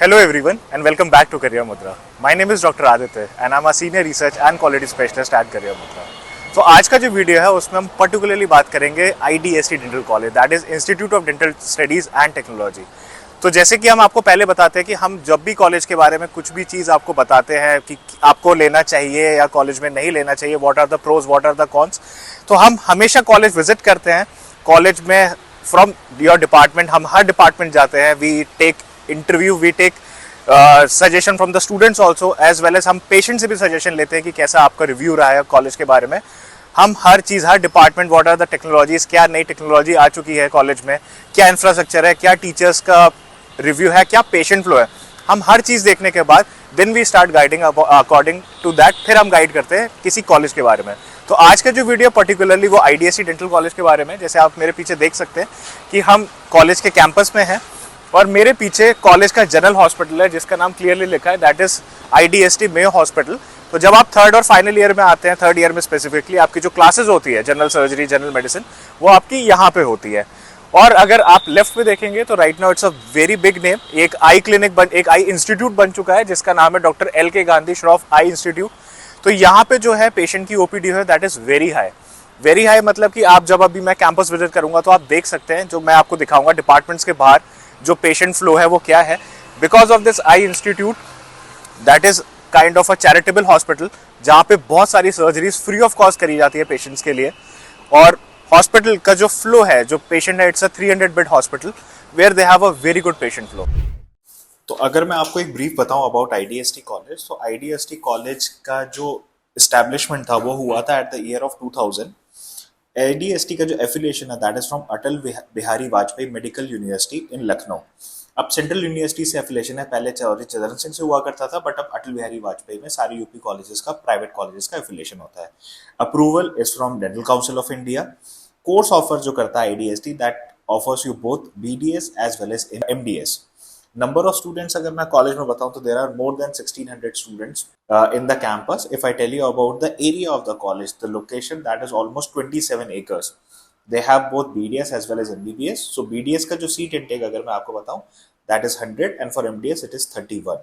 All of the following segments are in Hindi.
Hello everyone and welcome back to Career Mudra. My name is Dr. Aditya and I'm a senior research and quality specialist at Career Mudra. तो आज का जो वीडियो है उसमें हम पर्टिकुलरली बात करेंगे IDST dental college, that is institute of dental studies and technology. तो जैसे कि हम आपको पहले बताते हैं कि हम जब भी कॉलेज के बारे में कुछ भी चीज़ आपको बताते हैं कि आपको लेना चाहिए या कॉलेज में नहीं लेना चाहिए, what are the pros what are the cons, तो हम हमेशा कॉलेज विजिट करते हैं। कॉलेज में फ्रॉम योर डिपार्टमेंट हम हर डिपार्टमेंट जाते हैं, we take interview, we take suggestion from the students also, as well as हम पेशेंट से भी सजेशन लेते हैं कि कैसा आपका रिव्यू रहा है कॉलेज के बारे में। हम हर चीज़, हर department, what are the technologies, क्या नई टेक्नोलॉजी आ चुकी है कॉलेज में, क्या इंफ्रास्ट्रक्चर है, क्या टीचर्स का रिव्यू है, क्या पेशेंट फ्लो है, हम हर चीज़ देखने के बाद then we start guiding according to that, फिर हम गाइड करते हैं किसी कॉलेज के बारे में। तो आज का जो वीडियो पर्टिकुलरली वो IDST डेंटल कॉलेज के बारे में, जैसे आप मेरे पीछे देख सकते हैं कि हम कॉलेज के कैंपस में हैं और मेरे पीछे कॉलेज का जनरल हॉस्पिटल है जिसका नाम क्लियरली लिखा है, that is IDST Mayo hospital. तो जब आप थर्ड और फाइनल ईयर में आते हैं, थर्ड ईयर में स्पेसिफिकली आपकी जो क्लासेस होती है जनरल सर्जरी, जनरल मेडिसिन, वो आपकी यहाँ पे होती है। और अगर आप लेफ्ट में देखेंगे तो right now it's a very big name, एक आई क्लिनिक एक आई इंस्टीट्यूट बन चुका है जिसका नाम है डॉक्टर LK गांधी श्रॉफ आई इंस्टीट्यूट। तो यहाँ पे जो है पेशेंट की OPD है that is very high, very high. मतलब कि आप जब अभी मैं कैंपस विजिट करूंगा तो आप देख सकते हैं, जो मैं आपको दिखाऊंगा डिपार्टमेंट्स के बाहर जो पेशेंट फ्लो है वो क्या है। Because of this I institute that is kind of a charitable hospital जहाँ पे बहुत सारी सर्जरीज फ्री ऑफ कॉस्ट करी जाती है पेशेंट्स के लिए। और हॉस्पिटल का जो फ्लो है, जो पेशेंट है, it's a 300 bed hospital where they have a very good patient flow. तो अगर मैं आपको एक ब्रीफ बताऊं अबाउट IDST कॉलेज, तो IDST कॉलेज का जो इस्टेब्लिशमेंट था वो हुआ था at the year of 2000। IDST का जो एफिलिएशन है that is from Atal Bihari Vajpayee medical university in Lucknow. अब सेंट्रल यूनिवर्सिटी से एफिलिएशन है, पहले चौधरी चरण सिंह से हुआ करता था, बट अब अटल बिहारी वाजपेयी में सारे यूपी कॉलेजेस का, प्राइवेट कॉलेजेस का एफिलिएशन होता है। Approval is from Dental Council of India. Course offer जो करता है IDST that offers you both BDS as well as MDS। Number of students अगर मैं कॉलेज में बताऊं तो there are more than 1600 students in the campus. If I tell you about the area of the college, the location, that is almost 27 acres. They have both BDS as well as MBBS. So BDS का जो seat intake अगर मैं आपको बताऊं that is 100 and for MDS it is 31.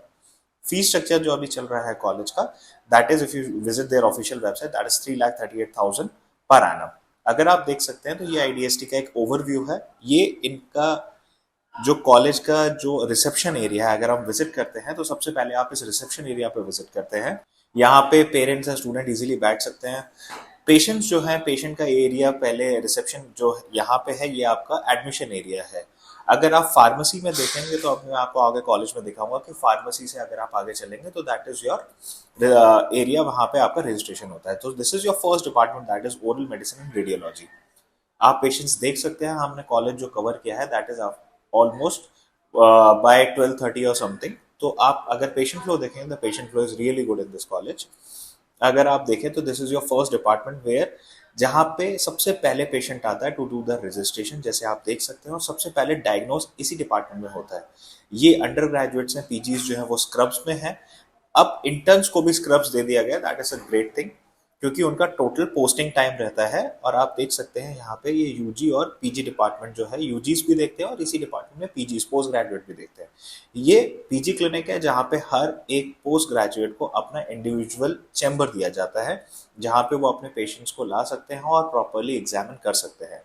Fees structure जो अभी चल रहा है कॉलेज का, that is if you visit their official website, that is 3,38,000 per annum. अगर आप देख सकते हैं तो ये IDST का एक ओवरव्यू है। ये इनका जो कॉलेज का जो रिसेप्शन एरिया है, अगर हम विजिट करते हैं तो सबसे पहले आप इस रिसेप्शन एरिया पे विजिट करते हैं। यहाँ पे पेरेंट्स एंड स्टूडेंट इजीली बैठ सकते हैं। पेशेंट्स जो है, पेशेंट का एरिया पहले रिसेप्शन जो यहाँ पे है, ये आपका एडमिशन एरिया है। अगर आप फार्मेसी में देखेंगे तो अब मैं आपको आगे कॉलेज में दिखाऊंगा कि फार्मेसी से अगर आप आगे चलेंगे तो दैट इज योर एरिया, वहाँ पे आपका रजिस्ट्रेशन होता है। तो this is your first department that is oral medicine and radiology. आप पेशेंट्स देख सकते हैं, हमने कॉलेज जो कवर किया है दैट इज ऑलमोस्ट बाय 12:30 और समथिंग। तो आप अगर पेशेंट फ्लो देखें, the patient flow is really good in this college. अगर आप देखें तो this is your first department where, जहाँ पे सबसे पहले पेशेंट आता है टू डू द रजिस्ट्रेशन, जैसे आप देख सकते हैं, और सबसे पहले डायग्नोज इसी डिपार्टमेंट में होता है। ये अंडर ग्रेजुएट्स हैं, PGs जो है वो स्क्रब्स में है। अब इंटर्न्स को भी स्क्रब्स दे दिया गया, that is a great thing, क्योंकि उनका टोटल पोस्टिंग टाइम रहता है। और आप देख सकते हैं यहाँ पे ये UG और PG डिपार्टमेंट जो है, UGs भी देखते हैं और इसी डिपार्टमेंट में PGs पोस्ट ग्रेजुएट भी देखते हैं। ये PG क्लिनिक है जहाँ पे हर एक पोस्ट ग्रेजुएट को अपना इंडिविजुअल चैम्बर दिया जाता है, जहाँ पे वो अपने पेशेंट्स को ला सकते हैं और प्रॉपरली एग्जामिन कर सकते हैं।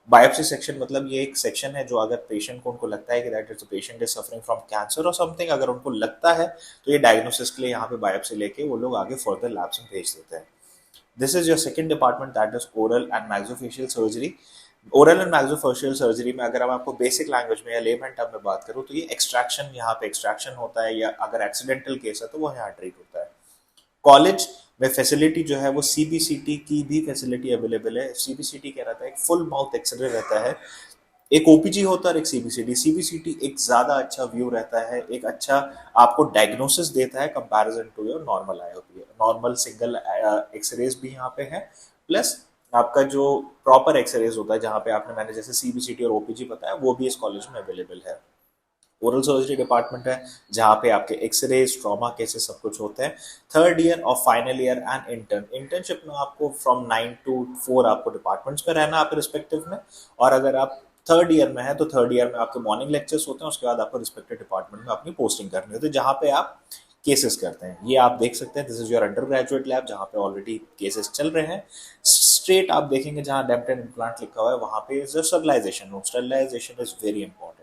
बायोप्सी सेक्शन, मतलब ये एक सेक्शन है जो अगर पेशेंट को, उनको लगता है कि that is patient is suffering from cancer और समथिंग, अगर उनको लगता है तो ये डायग्नोसिस के लिए यहाँ पे बायोप्सी लेके वो लोग आगे फर्दर लैब्स में भेज देते हैं। This is your second department, that is oral and maxillofacial surgery. Oral and maxillofacial surgery में अगर हम आपको बेसिक लैंग्वेज में या लेमन टर्म में बात करूँ तो ये एक्सट्रैक्शन, यहाँ पे एक्सट्रैक्शन होता है, या अगर एक्सीडेंटल केस है तो वो यहाँ ट्रीट होता है। कॉलेज में फैसिलिटी जो है वो CBCT की भी फैसिलिटी अवेलेबल है। CBCT क्या रहता है, एक फुल माउथ एक्सरे रहता है, एक OPG होता है और एक CBCT एक ज्यादा अच्छा व्यू रहता है, एक अच्छा आपको डायग्नोसिस देता है comparison to your normal IOP। Normal single x-rays भी यहाँ पे है, प्लस आपका जो प्रॉपर एक्सरेज होता है जहाँ पे आपने, मैंने जैसे CBCT और OPG बताया, वो भी इस कॉलेज में अवेलेबल है। ओरल सर्जरी डिपार्टमेंट है जहाँ पे आपके एक्सरेज, ट्रॉमा केसेस सब कुछ होते हैं। थर्ड ईयर और फाइनल ईयर एंड इंटर्नशिप में आपको फ्रॉम 9 to 4 आपको डिपार्टमेंट्स में रहना है आपके रिस्पेक्टिव में। और अगर आप थर्ड ईयर में है तो थर्ड ईयर में आपके मॉर्निंग लेक्चर्स होते हैं, उसके बाद आपको रिस्पेक्टिव डिपार्टमेंट में अपनी पोस्टिंग करनी होती है जहाँ पे आप केसेस करते हैं। ये आप देख सकते हैं, this is your under graduate lab जहाँ पे ऑलरेडी केसेस चल रहे हैं। स्ट्रेट आप देखेंगे जहाँ डेप्ट एंड इम्प्लांट लिखा हुआ है वहाँ पे is sterilisation room. Sterilisation is very important.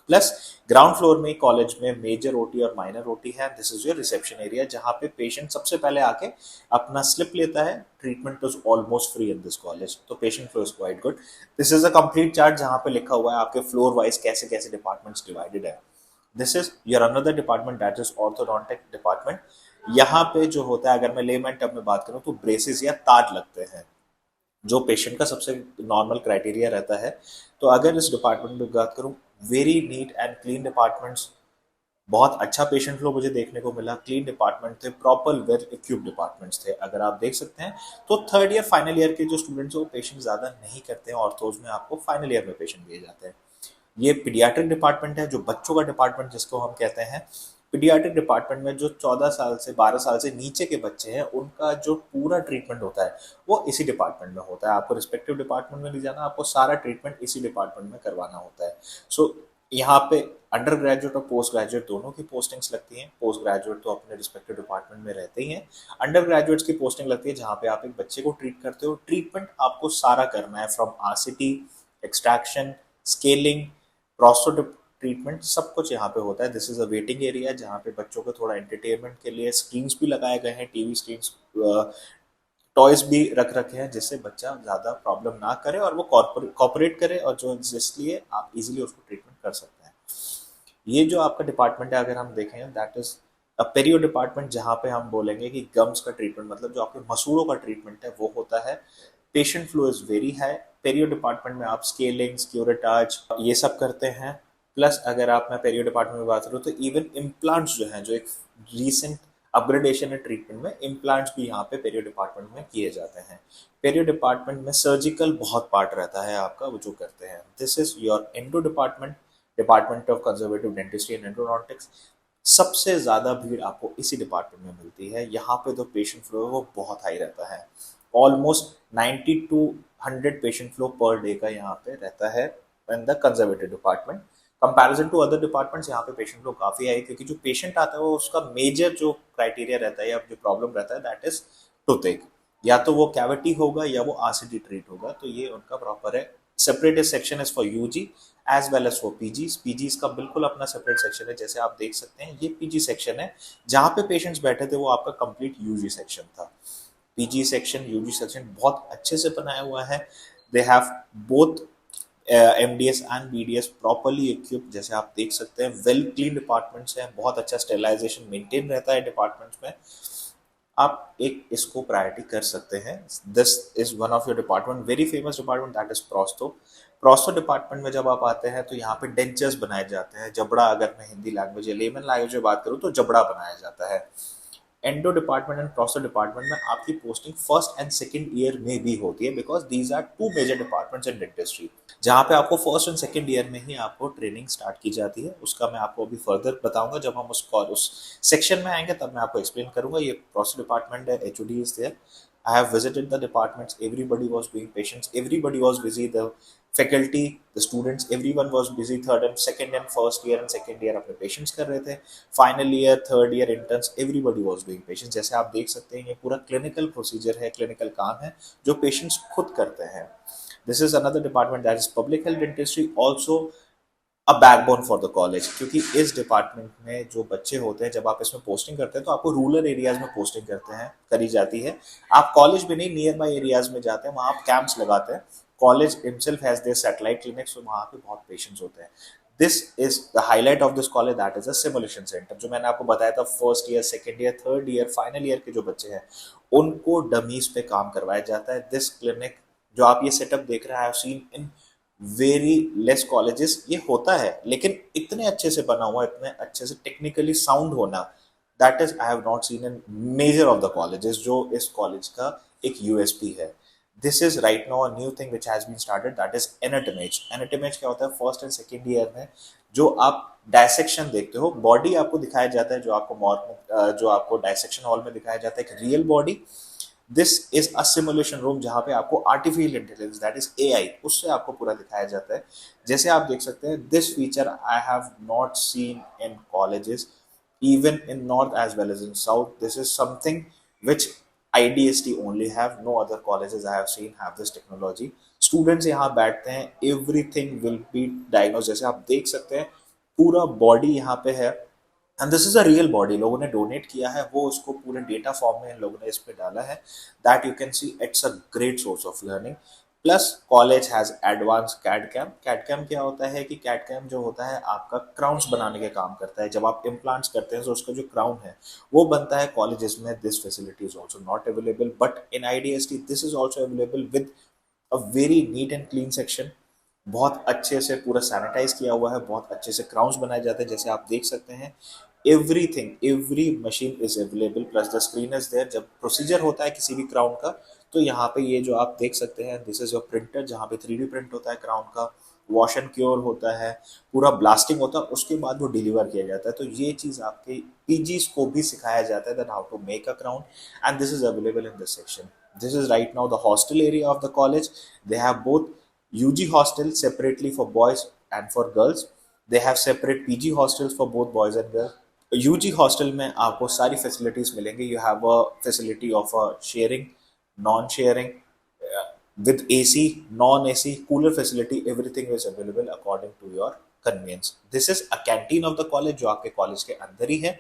Plus ground floor में कॉलेज में मेजर ओटी और माइनर ओटी है। This is your reception area जहाँ पे पेशेंट सबसे पहले आके अपना स्लिप लेता है। Treatment is almost free in this college, तो patient flow is quite good. This is a complete chart जहाँ पे लिखा हुआ है आपके फ्लोर वाइज कैसे कैसे डिपार्टमेंट्स डिवाइडेड है। This is your another department that is orthodontic department. यहाँ पे जो होता है, अगर मैं लेमन टर्म में बात करूँ तो ब्रेसेस या ताज लगते हैं, जो पेशेंट का सबसे नॉर्मल क्राइटेरिया रहता है। तो अगर इस डिपार्टमेंट में बात करूँ, very neat and clean departments, बहुत अच्छा पेशेंट फ्लो मुझे देखने को मिला। क्लीन डिपार्टमेंट थे, प्रॉपर वेल इक्विप्ड डिपार्टमेंट्स थे। अगर आप देख सकते हैं तो थर्ड ईयर फाइनल ईयर के जो स्टूडेंट्स हैं वो पेशेंट ज़्यादा नहीं करते हैं ऑर्थोज में, आपको फाइनल ईयर में पेशेंट दिए जाते हैं। ये पीडियाट्रिक डिपार्टमेंट है, जो बच्चों का डिपार्टमेंट जिसको हम कहते हैं। पीडियाट्रिक डिपार्टमेंट में जो 14 साल से 12 साल से नीचे के बच्चे हैं उनका जो पूरा ट्रीटमेंट होता है वो इसी डिपार्टमेंट में होता है। आपको रिस्पेक्टिव डिपार्टमेंट में नहीं जाना, आपको सारा ट्रीटमेंट इसी डिपार्टमेंट में करवाना होता है। सो यहाँ पे अंडर ग्रेजुएट और पोस्ट ग्रेजुएट दोनों की पोस्टिंग्स लगती हैं। पोस्ट ग्रेजुएट तो अपने रिस्पेक्टिव डिपार्टमेंट में रहते ही हैं। अंडर ग्रेजुएट्स की पोस्टिंग लगती है जहाँ पे आप एक बच्चे को ट्रीट करते हो। ट्रीटमेंट आपको सारा करना है, from RCT, extraction, scaling, prosto treatment, सब कुछ यहाँ पे होता है। This is a waiting area जहाँ पे बच्चों को थोड़ा एंटरटेनमेंट के लिए स्क्रीन्स भी लगाए गए हैं, टीवी स्क्रीन्स, टॉयज भी रख रखे हैं जिससे बच्चा ज़्यादा प्रॉब्लम ना करे और वो कॉपरेट करे, और जो जिसलिए आप इजीली उसको ट्रीटमेंट कर सकते हैं। ये जो आपका डिपार्टमेंट है अगर हम देखें, दैट इज अ पेरियो डिपार्टमेंट जहाँ पे हम बोलेंगे कि गम्स का ट्रीटमेंट, मतलब जो आपके मसूड़ों का ट्रीटमेंट है वो होता है। Patient flow is very high. पेरियो department में आप स्केलिंग, क्यूरेटाज ये सब करते हैं। प्लस अगर आप मैं पेरियो डिपार्टमेंट में बात करूँ तो इवन इम्प्लांट्स जो हैं, जो एक रीसेंट अपग्रेडेशन है ट्रीटमेंट में, इम्प्लांट्स भी यहाँ पे पेरियो डिपार्टमेंट में किए जाते हैं। पेरियो डिपार्टमेंट में सर्जिकल बहुत पार्ट रहता है आपका, वो जो करते हैं। This is your endo department, department of conservative dentistry and endodontics. सबसे ज़्यादा भीड़ आपको इसी डिपार्टमेंट में मिलती है। यहाँ पे तो पेशेंट फ्लो वो बहुत हाई रहता है। Almost 90 to 100 patient flow per day का यहाँ पे रहता है in the conservative department. Comparison to other departments यहाँ पे पेशेंट फ्लो काफ़ी है, क्योंकि जो पेशेंट आता है वो उसका मेजर जो क्राइटेरिया रहता है या जो प्रॉब्लम रहता है दैट इज टूथेक। या तो वो कैविटी होगा या वो आरसीटी ट्रीट होगा, तो ये उनका प्रॉपर है। Separated section is for UG as well as for PGs. PGs का बिल्कुल अपना सेपरेट सेक्शन है, जैसे आप देख सकते हैं ये पीजी सेक्शन है। जहाँ पे पेशेंट्स बैठे थे वो आपका कंप्लीट यूजी सेक्शन था। पीजी सेक्शन, यूजी सेक्शन बहुत अच्छे से बनाया हुआ है। They have both MDS and BDS properly equipped, जैसे आप देख सकते हैं। वेल क्लीन डिपार्टमेंट्स हैं, बहुत अच्छा स्टेरिलाइजेशन मेंटेन रहता है डिपार्टमेंट्स में। आप एक इसको प्रायोरिटी कर सकते हैं। This is one of your department, very famous department, that is prosto. Prosto department में जब आप आते हैं तो यहाँ पे डेंचर्स बनाए जाते हैं, जबड़ा, अगर मैं हिंदी लैंग्वेज या लेमन लैंग्वेज में बात करूँ तो जबड़ा बनाया जाता है। Endo department and prosto department में आपकी posting first and second year में भी होती है, because these are two major departments in dentistry, जहाँ पे आपको फर्स्ट एंड सेकंड ईयर में ही आपको ट्रेनिंग स्टार्ट की जाती है। उसका मैं आपको अभी फर्दर बताऊंगा जब हम उस सेक्शन में आएंगे, तब मैं आपको एक्सप्लेन करूंगा। ये प्रोस्टो डिपार्टमेंट है, HOD is there. I have visited the departments. Everybody was doing patients. Everybody was busy. The faculty, the students, everyone was busy. Third and second and first year and second year अपने patients कर रहे थे. Final year, third year interns, everybody was doing patients. जैसे आप देख सकते हैं ये पूरा clinical procedure है, clinical काम है जो patients खुद करते हैं. This is another department that is public health dentistry, also a backbone for the college, क्योंकि इस डिपार्टमेंट में जो बच्चे होते हैं जब आप इसमें पोस्टिंग करते हैं तो आपको रूरल एरियाज में पोस्टिंग करते हैं करी जाती है। आप कॉलेज में नहीं, नियर बाई एरियाज में जाते हैं, वहाँ आप कैंप्स लगाते हैं। College himself has their satellite clinics, तो वहाँ पे बहुत पेशेंट्स होते हैं। This is the highlight of this college, that is a simulation centre. जो मैंने आपको बताया था, first year, second year, third year, final year के जो बच्चे हैं उनको डमीज पे काम करवाया जाता है। दिस क्लिनिक जो आप ये सेटअप देख रहे हैं, I have seen in very less colleges ये होता है, लेकिन इतने अच्छे से बना हुआ, इतने अच्छे से टेक्निकली साउंड होना, that is I have not seen in major of the colleges, जो इस कॉलेज का एक यूएसपी है। This is right now a new thing which has been started, that is anatomage. Anatomage क्या होता है? फर्स्ट एंड सेकेंड ईयर में जो आप डायसेक्शन देखते हो, बॉडी आपको दिखाया जाता है, जो आपको डायसेक्शन हॉल में दिखाया जाता है, एक real body, this is a simulation room जहाँ पे आपको artificial intelligence that is AI उससे आपको पूरा दिखाया जाता है। जैसे आप देख सकते हैं this feature I have not seen in colleges even in north as well as in south. This is something which IDST only have. No other colleges I have seen have this technology. Students यहाँ बैठते हैं, everything will be diagnosed। जैसे आप देख सकते हैं पूरा बॉडी यहाँ पे है and this is a real body, लोगों ने डोनेट किया है, वो उसको पूरे डेटा फॉर्म में इन लोगों ने इस पे डाला है। That you can see it's a great source of learning. Plus college has advance CAD CAM. CAD CAM क्या होता है कि कैड कैम जो होता है आपका क्राउन्स बनाने के काम करता है। जब आप इम्प्लांट्स करते हैं तो उसका जो क्राउन है वो बनता है कॉलेजेस में। This facility is also not available but in IDST this is also available with a very neat and clean section. बहुत अच्छे से पूरा सैनिटाइज किया हुआ है, बहुत अच्छे से क्राउन्स बनाए जाते हैं जैसे आप देख सकते हैं। Everything every machine is available plus the screen is there. जब प्रोसीजर होता है किसी भी क्राउन का तो यहाँ पे ये जो आप देख सकते हैं दिस इज योर प्रिंटर जहाँ पे 3D प्रिंट होता है क्राउन का, वॉश एंड क्योर होता है, पूरा ब्लास्टिंग होता है, उसके बाद वो डिलीवर किया जाता है। तो ये चीज़ आपके पीजीज को भी सिखाया जाता है that how to make a crown and this is available in this section. This is right now the hostel area of the college. They have both UG hostel separately for boys and for girls. They have separate PG hostels for both boys and girls. UG hostel में आपको सारी facilities मिलेंगे। You have a facility of sharing, non-sharing, with AC, non-AC, cooler facility. Everything is available according to your convenience. This is a canteen of the college जो आपके college के अंदर ही है।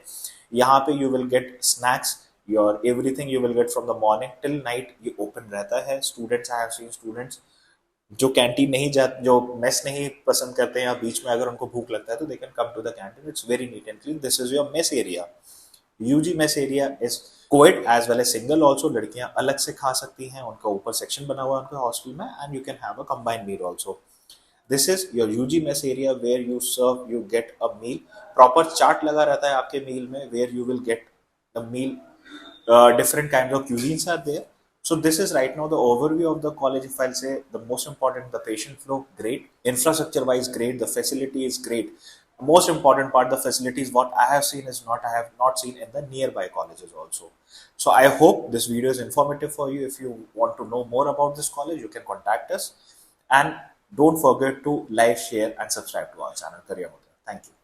यहाँ पे you will get snacks, your everything you will get from the morning till night ये open रहता है। Students, I have seen students जो कैंटीन नहीं जा, जो मेस नहीं पसंद करते हैं या बीच में अगर उनको भूख लगता है तो they can come to the canteen. It's very neat and clean. This is your mess area. UG mess area is coed as well as single also. लड़कियां अलग से खा सकती हैं, उनका ऊपर सेक्शन बना हुआ है उनके हॉस्टल में and you can have a combined meal also. This is your UG mess area where you serve, you get a meal. Proper chart लगा रहता है आपके मील में where you will get the meal. Different kinds of cuisines are there. So this is right now the overview of the college. If I'll say the most important, the patient flow, great. Infrastructure wise, great. The facility is great. Most important part, the facilities, what I have seen is not, I have not seen in the nearby colleges also. So I hope this video is informative for you. If you want to know more about this college, you can contact us. And don't forget to like, share and subscribe to our channel, Career Mudra. Thank you.